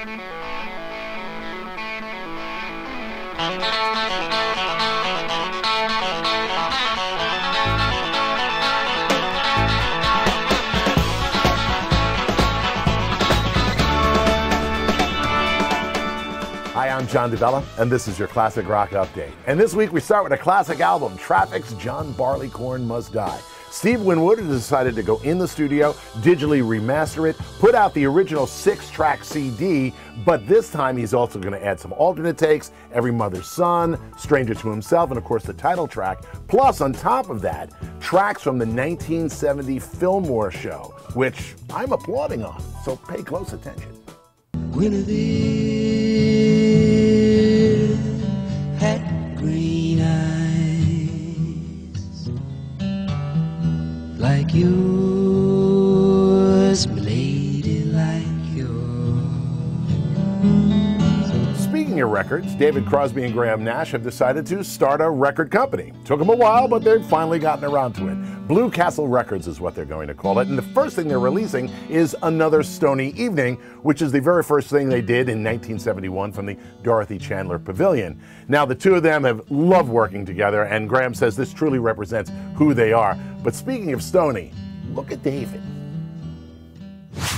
Hi, I'm John DeBella, and this is your Classic Rock Update. And this week we start with a classic album, Traffic's John Barleycorn Must Die. Steve Winwood has decided to go in the studio, digitally remaster it, put out the original 6-track CD, but this time he's also going to add some alternate takes, Every Mother's Son, Stranger to Himself, and of course the title track. Plus, on top of that, tracks from the 1970 Fillmore show, which I'm applauding on, so pay close attention. Guinevere had green eyes like yours, milady, like yours. Speaking of records, David Crosby and Graham Nash have decided to start a record company. Took them a while, but they've finally gotten around to it. Blue Castle Records is what they're going to call it, and the first thing they're releasing is Another Stony Evening, which is the very first thing they did in 1971 from the Dorothy Chandler Pavilion. Now, the two of them have loved working together, and Graham says this truly represents who they are. But speaking of Stony, look at David.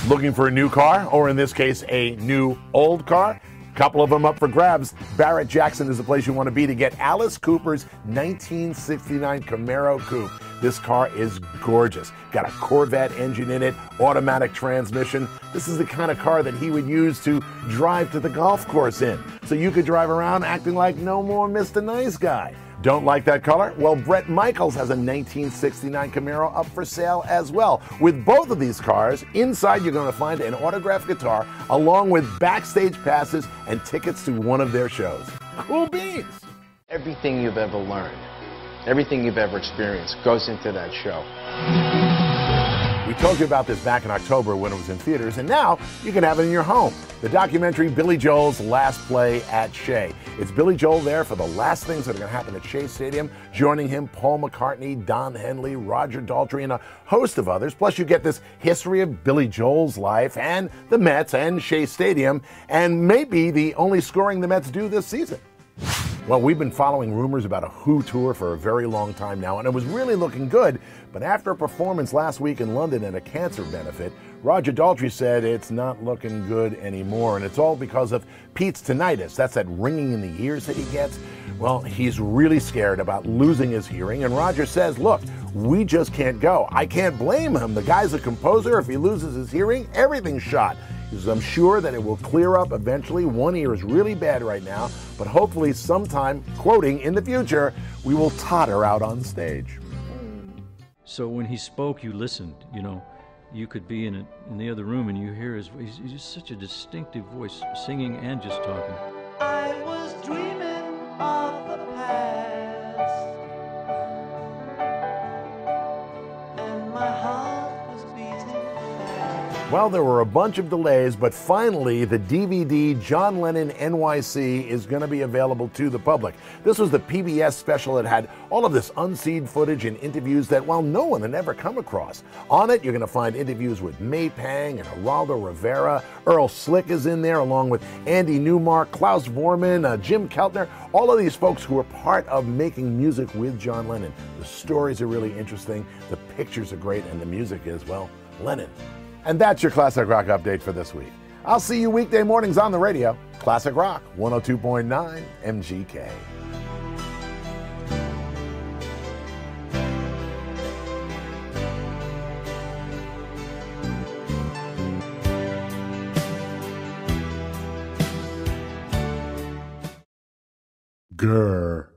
Looking for a new car, or in this case, a new old car? Couple of them up for grabs. Barrett Jackson is the place you want to be to get Alice Cooper's 1969 Camaro Coupe. This car is gorgeous. Got a Corvette engine in it, automatic transmission. This is the kind of car that he would use to drive to the golf course in. So you could drive around acting like no more Mr. Nice Guy. Don't like that color? Well, Bret Michaels has a 1969 Camaro up for sale as well. With both of these cars, inside you're going to find an autographed guitar along with backstage passes and tickets to one of their shows. Cool beans! Everything you've ever learned, everything you've ever experienced goes into that show. We told you about this back in October when it was in theaters, and now you can have it in your home. The documentary Billy Joel's Last Play at Shea. It's Billy Joel there for the last things that are going to happen at Shea Stadium. Joining him, Paul McCartney, Don Henley, Roger Daltrey, and a host of others. Plus, you get this history of Billy Joel's life and the Mets and Shea Stadium, and maybe the only scoring the Mets do this season. Well, we've been following rumors about a Who tour for a very long time now, and it was really looking good. But after a performance last week in London at a cancer benefit, Roger Daltrey said it's not looking good anymore, and it's all because of Pete's tinnitus. That's that ringing in the ears that he gets. Well, he's really scared about losing his hearing, and Roger says, look, we just can't go. I can't blame him. The guy's a composer. If he loses his hearing, everything's shot. He says, I'm sure that it will clear up eventually. One ear is really bad right now, but hopefully sometime, quoting, in the future, we will totter out on stage. So when he spoke, you listened, you know. You could be in the other room and you hear his voice. He's just such a distinctive voice, singing and just talking. I was dreaming of the past, and my heart was beating fast. Well, there were a bunch of delays, but finally the DVD John Lennon NYC is going to be available to the public. This was the PBS special that had all of this unseen footage and interviews that, well, no one had ever come across. On it, you're going to find interviews with May Pang and Geraldo Rivera. Earl Slick is in there, along with Andy Newmark, Klaus Vormann, Jim Keltner, all of these folks who were part of making music with John Lennon. The stories are really interesting, the pictures are great, and the music is, well, Lennon. And that's your Classic Rock Update for this week. I'll see you weekday mornings on the radio. Classic Rock 102.9 MGK. Grr.